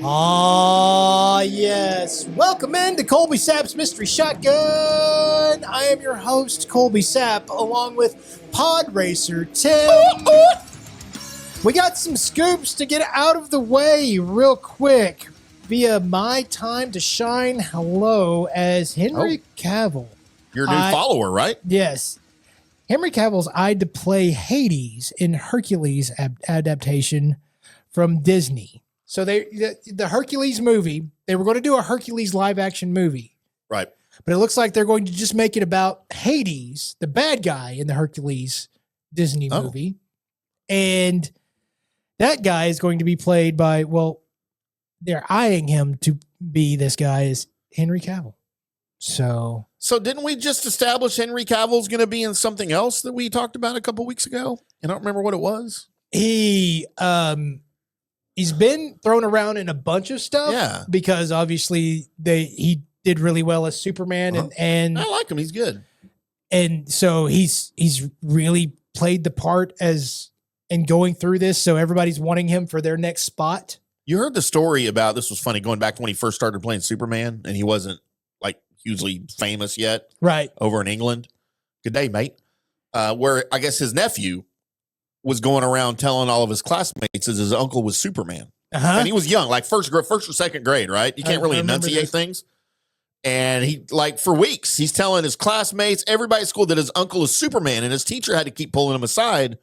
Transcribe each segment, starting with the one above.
Ah, yes. Welcome into Colby Sapp's Mystery Shotgun. I am your host, Colby Sapp, along with Pod Racer Tim. We got some scoops to get out of the way real quick via My Time to Shine Hello as Henry Cavill. Your new follower, right? Yes. Henry Cavill's eyed to play Hades in Hercules adaptation from Disney. So the Hercules movie, they were going to do a Hercules live action movie. Right. But it looks like they're going to just make it about Hades, the bad guy in the Hercules Disney movie. And that guy is going to be played by, well, they're eyeing him to be this guy is Henry Cavill. So didn't we just establish Henry Cavill's going to be in something else that we talked about a couple weeks ago? I don't remember what it was. He's been thrown around in a bunch of stuff because obviously he did really well as Superman and I like him. He's good. And so he's really played the part as and going through this. So everybody's wanting him for their next spot. You heard the story about, this was funny, going back to when he first started playing Superman and he wasn't like hugely famous yet. Right. Over in England. Good day, mate. Where I guess his nephew was going around telling all of his classmates that his uncle was Superman. And he was young, like first or second grade, right? You can't really enunciate things. And he, like, for weeks, he's telling his classmates, everybody at school, that his uncle is Superman. And his teacher had to keep pulling him aside.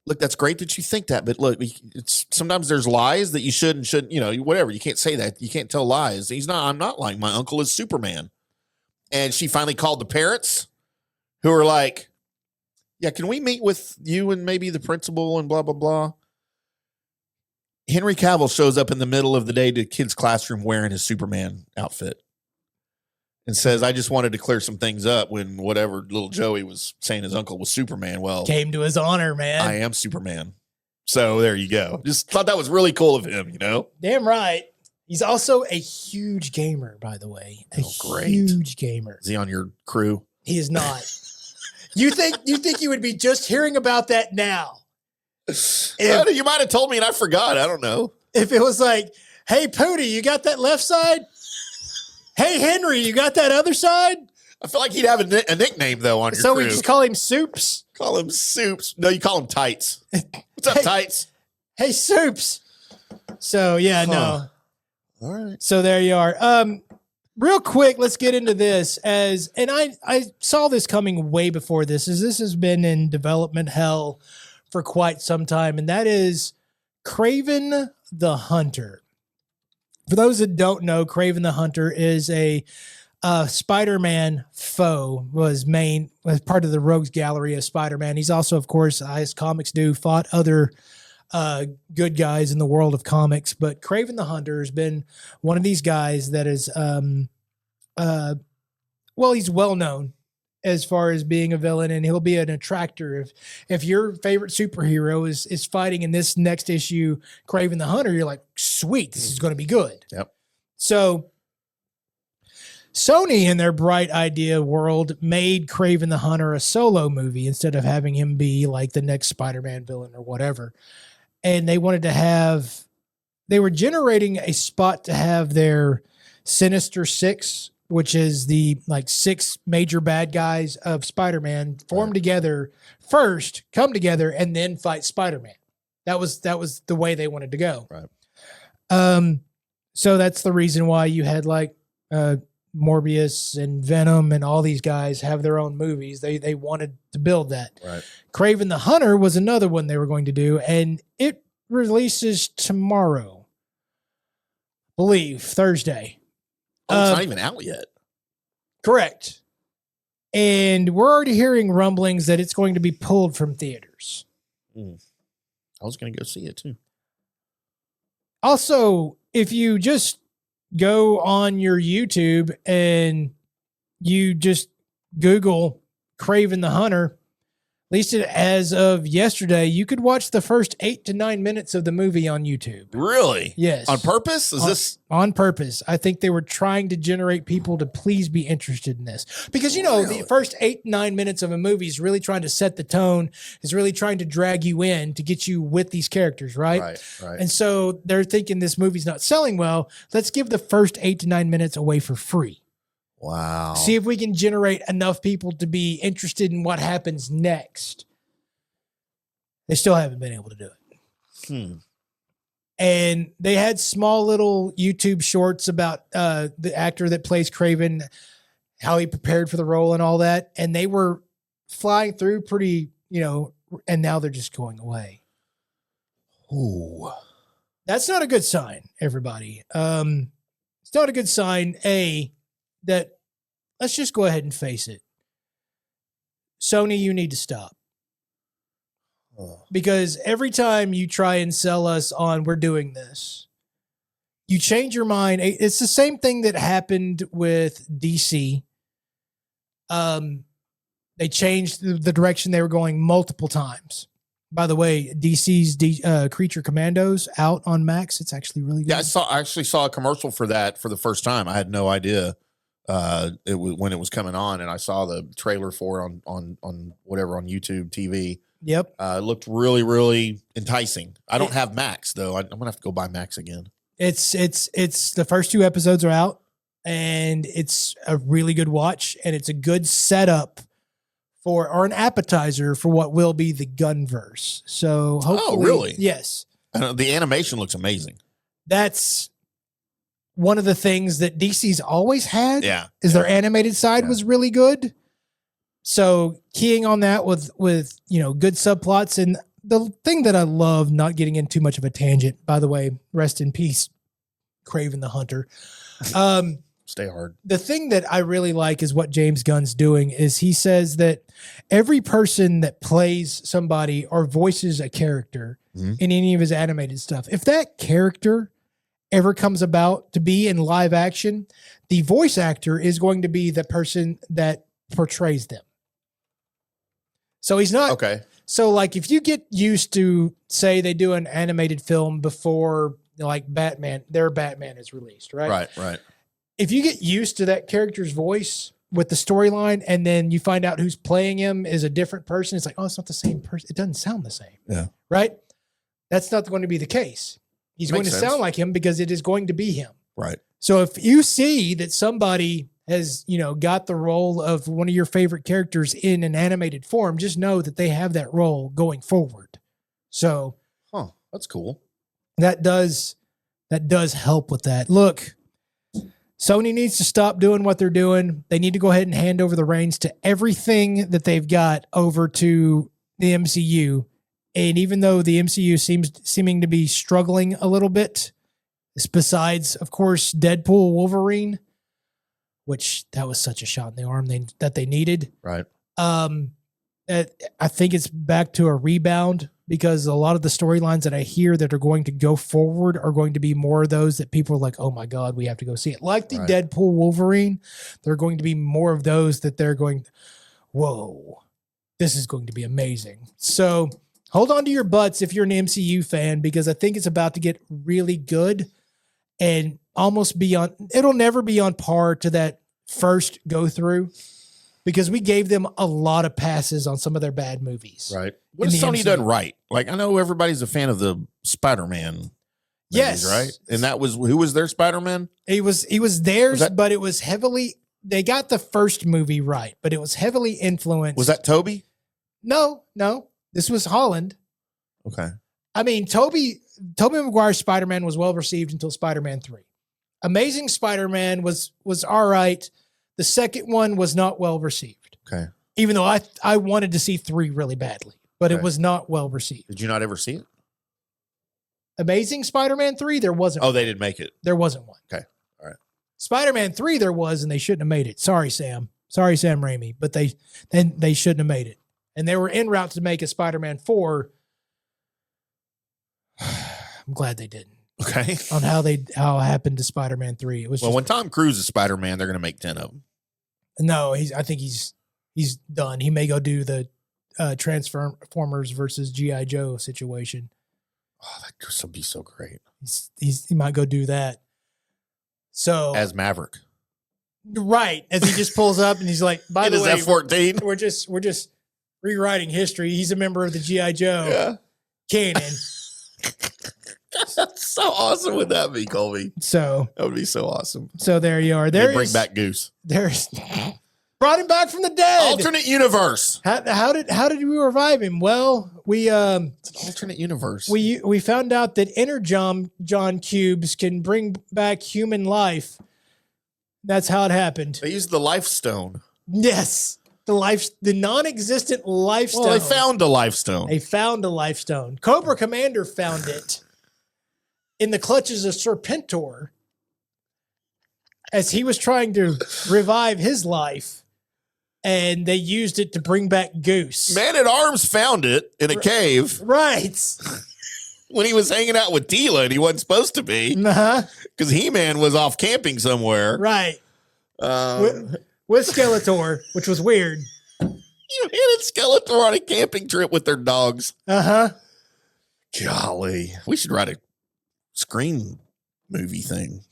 Look, that's great that you think that, but look, it's sometimes there's lies that you should and shouldn't, whatever. You can't say that. You can't tell lies. I'm not lying. My uncle is Superman. And she finally called the parents who are like, yeah, can we meet with you and maybe the principal and blah, blah, blah. Henry Cavill shows up in the middle of the day to the kid's classroom wearing his Superman outfit and says, I just wanted to clear some things up when whatever little Joey was saying his uncle was Superman. Well, came to his honor, man. I am Superman. So there you go. Just thought that was really cool of him, Damn right. He's also a huge gamer, by the way. Great. Huge gamer. Is he on your crew? He is not. You think you would be just hearing about that now? You might have told me and I forgot. I don't know. If it was like, hey, Pootie, you got that left side? Hey, Henry, you got that other side? I feel like he'd have a nickname, though, on your crew. So we just call him Soups? Call him Soups. No, you call him Tights. What's up, Tights? Hey, Soups. So, yeah, no. All right. So there you are. Real quick, let's get into this. And I saw this coming way before this, as this has been in development hell for quite some time, and that is Kraven the Hunter. For those that don't know, Kraven the Hunter is a Spider-Man foe, was part of the Rogues Gallery of Spider-Man. He's also, of course, as comics do, fought other good guys in the world of comics. But Kraven the Hunter has been one of these guys that is, he's well known as far as being a villain, and he'll be an attractor. If your favorite superhero is fighting in this next issue, Kraven the Hunter, you're like, sweet, this is going to be good. Yep. So Sony, in their bright idea world, made Kraven the Hunter a solo movie instead of having him be like the next Spider-Man villain or whatever. And they were generating a spot to have their Sinister Six, which is the six major bad guys of Spider-Man, come together, and then fight Spider-Man. That was the way they wanted to go. Right. So that's the reason why you had Morbius and Venom and all these guys have their own movies. They wanted to build that. Right. Kraven the Hunter was another one they were going to do, and it releases tomorrow. I believe Thursday. Oh, it's not even out yet. Correct. And we're already hearing rumblings that it's going to be pulled from theaters. I was going to go see it too. Also, if you just go on your YouTube and you just Google Kraven the Hunter, least as of yesterday, you could watch the first 8 to 9 minutes of the movie on YouTube. Really? Yes. On purpose? Is this on purpose? I think they were trying to generate people to please be interested in this because the first 8 9 minutes of a movie is really trying to set the tone, is really trying to drag you in to get you with these characters, right? Right. And so they're thinking this movie's not selling well. Let's give the first 8 to 9 minutes away for free. Wow. See if we can generate enough people to be interested in what happens next. They still haven't been able to do it. And they had small little YouTube shorts about the actor that plays Kraven, how he prepared for the role and all that. And they were flying through pretty, and now they're just going away. Ooh. That's not a good sign, everybody. It's not a good sign, that let's just go ahead and face it. Sony, you need to stop. Because every time you try and sell us on we're doing this, you change your mind. It's the same thing that happened with DC. They changed the direction they were going multiple times. By the way, DC's Creature Commandos out on Max. It's actually really good. Yeah, I actually saw a commercial for that for the first time. I had no idea it was when it was coming on, and I saw the trailer for it on whatever on YouTube TV. Yep. It looked really, really enticing. I don't have Max though. I'm gonna have to go buy Max again. It's the first 2 episodes are out, and it's a really good watch, and it's a good setup or an appetizer for what will be the Gunverse. So hopefully, really? Yes. The animation looks amazing. That's one of the things that DC's always had. Yeah. Is their animated side was really good. So keying on that with good subplots. And the thing that I love, not getting into too much of a tangent, by the way, rest in peace, Kraven the Hunter. Stay hard. The thing that I really like is what James Gunn's doing is he says that every person that plays somebody or voices a character in any of his animated stuff, if that character ever comes about to be in live action, the voice actor is going to be the person that portrays them. So he's not okay. So like if you get used to, say they do an animated film before like Batman, their Batman is released, right? Right. If you get used to that character's voice with the storyline and then you find out who's playing him is a different person, it's like, oh, it's not the same person. It doesn't sound the same. Yeah. Right? That's not going to be the case. He's going to sound like him because it is going to be him. Right. So if you see that somebody has, got the role of one of your favorite characters in an animated form, just know that they have that role going forward. So, that's cool. That does help with that. Look, Sony needs to stop doing what they're doing. They need to go ahead and hand over the reins to everything that they've got over to the MCU. And even though the MCU seeming to be struggling a little bit, besides, of course, Deadpool, Wolverine, which that was such a shot in the arm that they needed. Right. I think it's back to a rebound because a lot of the storylines that I hear that are going to go forward are going to be more of those that people are like, oh my God, we have to go see it. Like the Deadpool, Wolverine, there are going to be more of those that they're going, whoa, this is going to be amazing. So hold on to your butts if you're an MCU fan, because I think it's about to get really good and almost it'll never be on par to that first go through because we gave them a lot of passes on some of their bad movies. Right. What has Sony done right? Like, I know everybody's a fan of the Spider-Man movies, yes. Right? And that was, who was their Spider-Man? He was theirs, but it was heavily, they got the first movie right, but it was heavily influenced. Was that Toby? No. This was Holland. Okay. I mean, Tobey Maguire's Spider-Man was well received until Spider-Man 3. Amazing Spider-Man was all right. The second one was not well received. Okay. Even though I wanted to see 3 really badly, but it was not well received. Did you not ever see it? Amazing Spider-Man 3, there wasn't. Oh, they didn't make it. There wasn't one. Okay. All right. Spider-Man 3 there was, and they shouldn't have made it. Sorry, Sam Raimi, but they shouldn't have made it. And they were en route to make a Spider-Man 4. I'm glad they didn't. Okay. On how it happened to Spider-Man 3. It was when Tom Cruise is Spider-Man, they're going to make 10 of them. No, I think he's done. He may go do the Transformers versus G.I. Joe situation. Oh, that would be so great. He might go do that. So as Maverick, right? As he just pulls up and he's like, "By the way, F-14. We're just rewriting history. He's a member of the G.I. Joe canon." That's so awesome. Would that be, Colby? So that would be so awesome. So there you are. Bring back Goose. There's brought him back from the dead. Alternate universe. How did we revive him? Well, it's an alternate universe. We found out that John cubes can bring back human life. That's how it happened. They used the life stone. Yes. The non-existent life stone. Well, they found a life stone. They found a life stone. Cobra Commander found it in the clutches of Serpentor as he was trying to revive his life, and they used it to bring back Goose. Man-at-Arms found it in a cave. Right. When he was hanging out with Tila and he wasn't supposed to be. Because He-Man was off camping somewhere. Right. With Skeletor, which was weird. You hit Skeletor on a camping trip with their dogs. Golly. We should write a screen movie thing.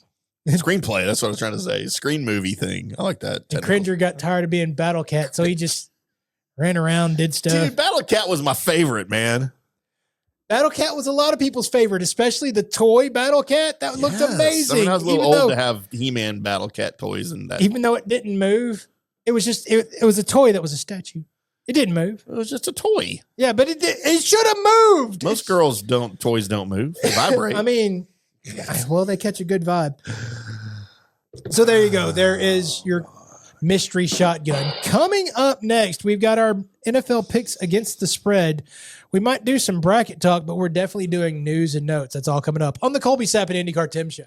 Screenplay, that's what I was trying to say. Screen movie thing. I like that. And Cringer got tired of being Battle Cat, so he just ran around, did stuff. Dude, Battle Cat was my favorite, man. Battle Cat was a lot of people's favorite, especially the toy Battle Cat. That looked amazing. I mean, I was a little old to have He-Man Battle Cat toys and that. Even though it didn't move, it was just it was a toy that was a statue. It didn't move. It was just a toy. Yeah, but it should have moved. Most girls toys don't move. They vibrate. I mean, well, they catch a good vibe. So there you go. There is your mystery shotgun. Coming up next, we've got our NFL picks against the spread. We might do some bracket talk, but we're definitely doing news and notes. That's all coming up on the Colby Sapp and IndyCar Tim Show.